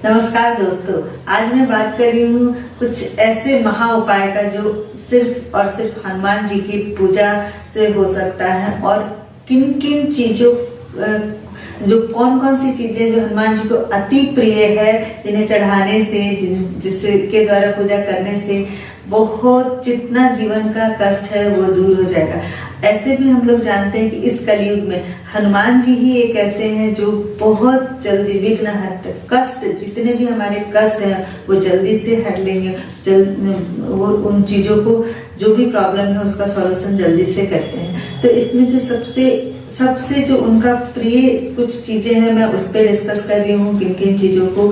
नमस्कार दोस्तों, आज मैं बात कर रही हूँ कुछ ऐसे महा उपाय का जो सिर्फ और सिर्फ हनुमान जी की पूजा से हो सकता है। और किन किन चीजों जो कौन कौन सी चीजें जो हनुमान जी को अति प्रिय है, जिन्हें चढ़ाने से जिसके द्वारा पूजा करने से बहुत जितना जीवन का कष्ट है वो दूर हो जाएगा। ऐसे भी हम लोग जानते हैं कि इस कलयुग में हनुमान जी ही एक ऐसे हैं जो बहुत जल्दी विघ्न हरते, कष्ट जितने भी हमारे कष्ट हैं वो जल्दी से हट लेंगे। वो उन चीजों को जो भी प्रॉब्लम है उसका सॉल्यूशन जल्दी से करते हैं। तो इसमें जो सबसे जो उनका प्रिय कुछ चीजें हैं, मैं उस पर डिस्कस कर रही हूँ। किन किन चीजों को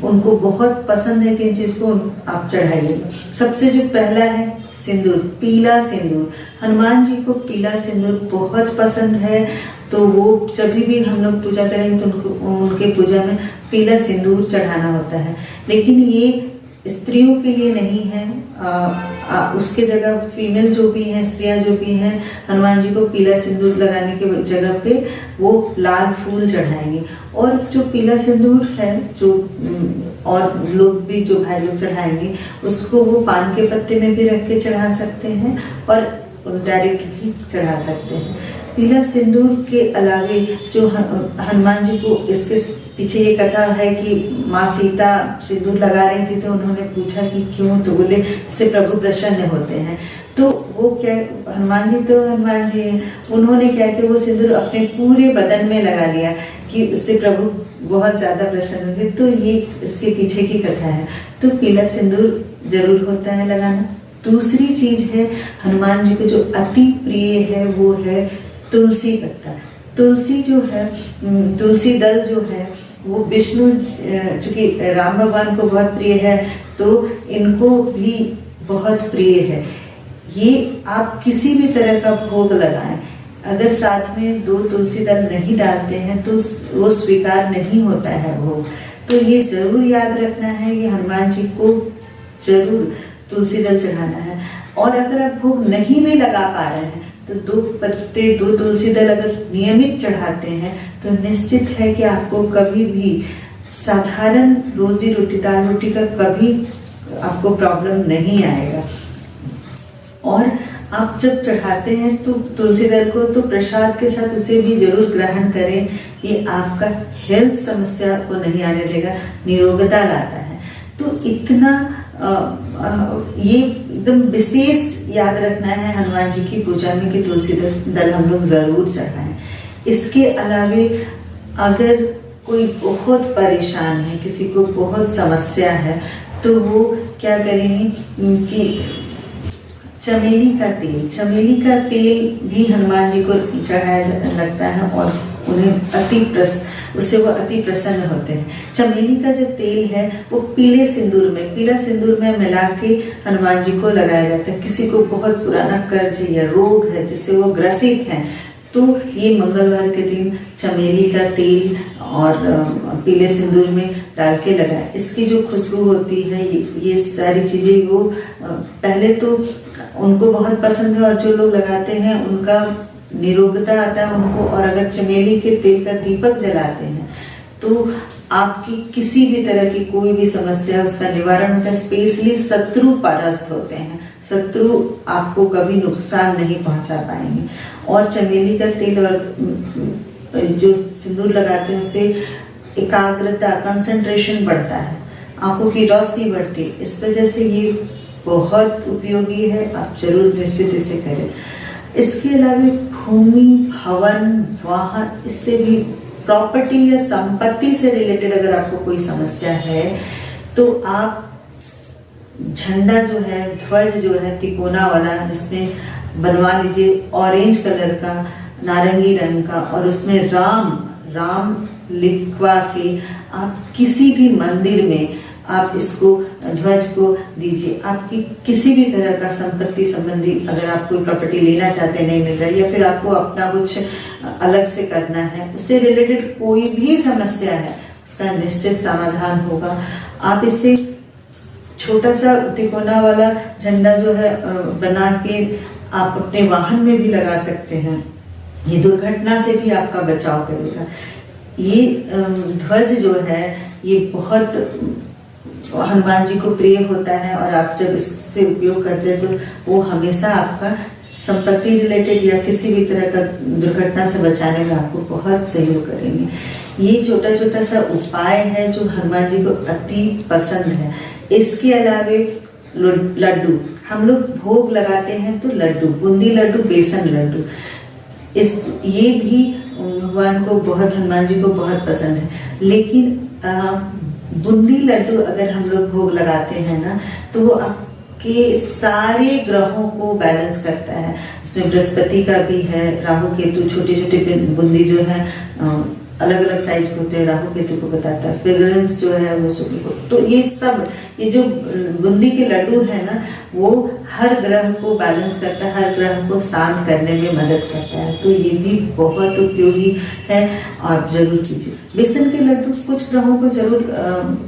उनको बहुत पसंद है, किन चीज को आप चढ़ाइए। सबसे जो पहला है सिंदूर, पीला सिंदूर। हनुमान जी को पीला सिंदूर बहुत पसंद है, तो वो जब भी हम लोग पूजा करेंगे तो उनके पूजा में पीला सिंदूर चढ़ाना होता है। लेकिन ये स्त्रियों के लिए नहीं है, उसके जगह फीमेल जो भी हैं, स्त्रियां जो भी हैं, हनुमान जी को पीला सिंदूर लगाने के जगह पे वो लाल फूल चढ़ाएंगे। और जो पीला सिंदूर है, जो और लोग भी जो भाई लोग चढ़ाएंगे, उसको वो पान के पत्ते में भी रख के चढ़ा सकते हैं और डायरेक्ट भी चढ़ा सकते हैं। पीला सिंदूर के अलावे जो हनुमान जी को, इसके पीछे ये कथा है कि माँ सीता सिंदूर लगा रही थी तो उन्होंने पूछा कि क्यों, तो बोले इससे प्रभु प्रसन्न होते हैं। तो वो क्या, हनुमान जी हैं, उन्होंने क्या किया, वो सिंदूर अपने पूरे बदन में लगा लिया कि उससे प्रभु बहुत ज्यादा प्रसन्न होंगे। तो ये इसके पीछे की कथा है। तो पीला सिंदूर जरूर होता है लगाना। दूसरी चीज है हनुमान जी को जो अति प्रिय है, वो है तुलसी पत्ता। तुलसी जो है, तुलसी दल जो है वो विष्णु, चूंकि राम भगवान को बहुत प्रिय है तो इनको भी बहुत प्रिय है। ये आप किसी भी तरह का भोग लगाएं, अगर साथ में 2 तुलसी दल नहीं डालते हैं तो वो स्वीकार नहीं होता है भोग। तो ये जरूर याद रखना है कि हनुमान जी को जरूर तुलसी दल चढ़ाना है। और अगर आप भोग नहीं भी लगा पा रहे हैं तो 2 पत्ते, 2 तुलसी दल अगर नियमित चढ़ाते हैं तो निश्चित है कि आपको कभी भी साधारण रोजी रोटी, दाल रोटी का कभी आपको प्रॉब्लम नहीं आएगा। और आप जब चढ़ाते हैं तो तुलसी दल को तो प्रसाद के साथ उसे भी जरूर ग्रहण करें। ये आपका हेल्थ समस्या को नहीं आने देगा, निरोगता लाता है। तो इतना ये एकदम विशेष याद रखना है हनुमान जी की पूजा में कि तुलसी दल हम लोग जरूर चढ़ाएं। इसके अलावे अगर कोई बहुत परेशान है, किसी को बहुत समस्या है, तो वो क्या करेंगे कि चमेली का तेल भी हनुमान जी को चढ़ाया लगता है और उन्हें उससे वो अति प्रसन्न होते हैं। चमेली का जो तेल है वो पीला सिंदूर में मिला के हनुमान जी को लगाया जाता है। किसी को बहुत पुराना कर्ज या रोग है जिससे वो ग्रसित हैं, तो ये मंगलवार के दिन चमेली का तेल और पीले सिंदूर में डाल के लगाए। इसकी जो खुशबू होती है, ये सारी चीजें वो पहले तो उनको बहुत पसंद है और जो लोग लगाते हैं उनका निरोगता आता है उनको। और अगर चमेली के तेल का दीपक जलाते हैं तो आपकी किसी भी तरह की कोई भी समस्या, उसका निवारण होता है। स्पेशली शत्रु परास्त होते हैं, शत्रु आपको कभी नुकसान नहीं पहुंचा पाएंगे। और चमेली का तेल और जो सिंदूर लगाते हैं उससे एकाग्रता, कंसंट्रेशन बढ़ता है, आंखों की रोशनी बढ़ती है। इस वजह से ये बहुत उपयोगी है, आप जरूर निश्चित इसे करें। इसके अलावा भूमि, भवन, वाहन, इससे भी प्रॉपर्टी या संपत्ति से रिलेटेड अगर आपको कोई समस्या है तो आप झंडा जो है, ध्वज जो है तिकोना वाला, जिसमें बनवा लीजिए ऑरेंज कलर का, नारंगी रंग का, और उसमें राम लिखवा के आप किसी भी मंदिर में आप इसको ध्वज को दीजिए। आपकी किसी भी तरह का संपत्ति संबंधी, अगर आप कोई प्रॉपर्टी लेना चाहते हैं, नहीं मिल रहा है, या फिर आपको अपना कुछ अलग से करना है, उससे रिलेटेड कोई भी समस्या है, उसका निश्चित समाधान होगा। आप इसे छोटा सा तिकोना वाला झंडा जो है बना के आप अपने वाहन में भी लगा सकते हैं। ये दुर्घटना से भी आपका बचाव करेगा। ये ध्वज जो है ये बहुत हनुमान जी को प्रिय होता है, और आप जब इससे उपयोग करते हैं तो वो हमेशा आपका संपत्ति रिलेटेड या किसी भी तरह का दुर्घटना से बचाने में आपको बहुत सहयोग करेंगे। ये छोटा छोटा सा उपाय है जो हनुमान जी को अति पसंद है। इसके अलावे लड्डू हम लोग भोग लगाते हैं, तो लड्डू, बूंदी लड्डू, बेसन लड्डू, ये भी भगवान को बहुत, हनुमान जी को बहुत पसंद है। लेकिन बूंदी लड्डू अगर हम लोग भोग लगाते हैं ना, तो वो आपके सारे ग्रहों को बैलेंस करता है। उसमें बृहस्पति का भी है, राहु केतु, छोटे छोटे बूंदी जो है अलग अलग साइज के होते हैं, राहु केतु को बताता है, फ्रेग्रेंस जो है वो शुक्र को। तो ये सब, ये जो बूंदी के लड्डू है ना, वो हर ग्रह को बैलेंस करता है, हर ग्रह को शांत करने में मदद करता है। तो ये भी बहुत उपयोगी है, आप जरूर कीजिए। बेसन के लड्डू कुछ ग्रहों को जरूर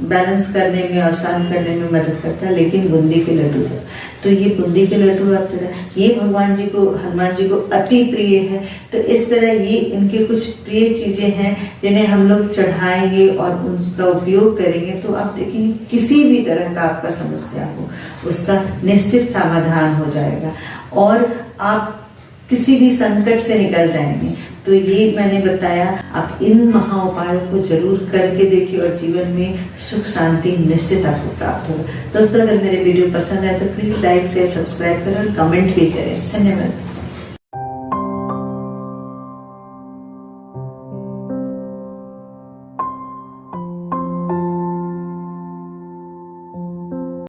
बैलेंस करने में और शांत करने में मदद करता है, लेकिन बूंदी के लड्डू से, तो ये बूंदी के लड्डू आप ये भगवान जी को, हनुमान जी को अति प्रिय है। तो इस तरह ये इनके कुछ प्रिय चीजें हैं जिन्हें हम लोग चढ़ाएंगे और उनका उपयोग करेंगे, तो आप देखेंगे किसी भी तरह का आपका समस्या हो उसका निश्चित समाधान हो जाएगा और आप किसी भी संकट से निकल जाएंगे। तो ये मैंने बताया, आप इन महा उपायों को जरूर करके देखिए और जीवन में सुख शांति निश्चित आपको प्राप्त होगा। दोस्तों, अगर मेरे वीडियो पसंद आए तो प्लीज लाइक शेयर सब्सक्राइब करें और कमेंट भी करें। धन्यवाद।